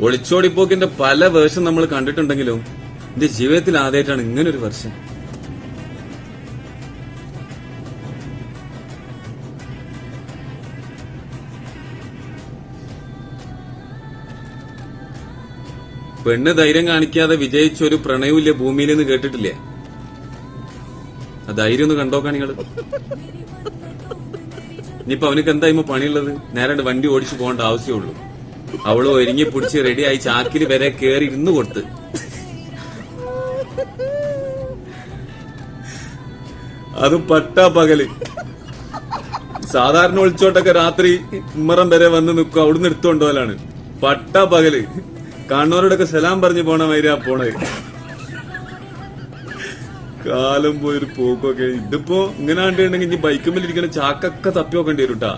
ഒളിച്ചോടിപ്പോക്കിന്റെ പല വേർഷൻ നമ്മൾ കണ്ടിട്ടുണ്ടെങ്കിലും എന്റെ ജീവിതത്തിൽ ആദ്യമായിട്ടാണ് ഇങ്ങനൊരു വെർഷൻ. പെണ്ണ് ധൈര്യം കാണിക്കാതെ വിജയിച്ചൊരു പ്രണയമില്ല ഭൂമിയിലെന്ന് കേട്ടിട്ടില്ലേ? ആ ധൈര്യം ഒന്ന് കണ്ടോക്കാ നിങ്ങള്. ഇനിയിപ്പൊ അവനക്ക് എന്തായ്മ പണിയുള്ളത്? നേരെ വണ്ടി ഓടിച്ചു പോകേണ്ട ആവശ്യമുള്ളൂ. അവള് ഒരുങ്ങി പിടിച്ച് റെഡിയായി ചാക്കിൽ വരെ കേറി ഇരുന്ന് കൊടുത്ത്. അതും പട്ടാ പകല്. സാധാരണ ഒളിച്ചോട്ടൊക്കെ രാത്രി ഉമ്മറം വരെ വന്ന് നിൽക്കും, അവിടുന്ന് എടുത്തുകൊണ്ടുപോലാണ്. പട്ടാ പകല് കാണുന്നവരോടൊക്കെ സലാം പറഞ്ഞു പോണ മാതിരിയാ പോണത്. കാലം പോയൊരു പോക്കൊക്കെ. ഇതിപ്പോ ഇങ്ങനെ കണ്ടിട്ടുണ്ടെങ്കിൽ ഇനി ബൈക്കുമ്പിലിരിക്കുന്ന ചാക്കൊക്കെ തപ്പി നോക്കേണ്ടി വരും ട്ടാ.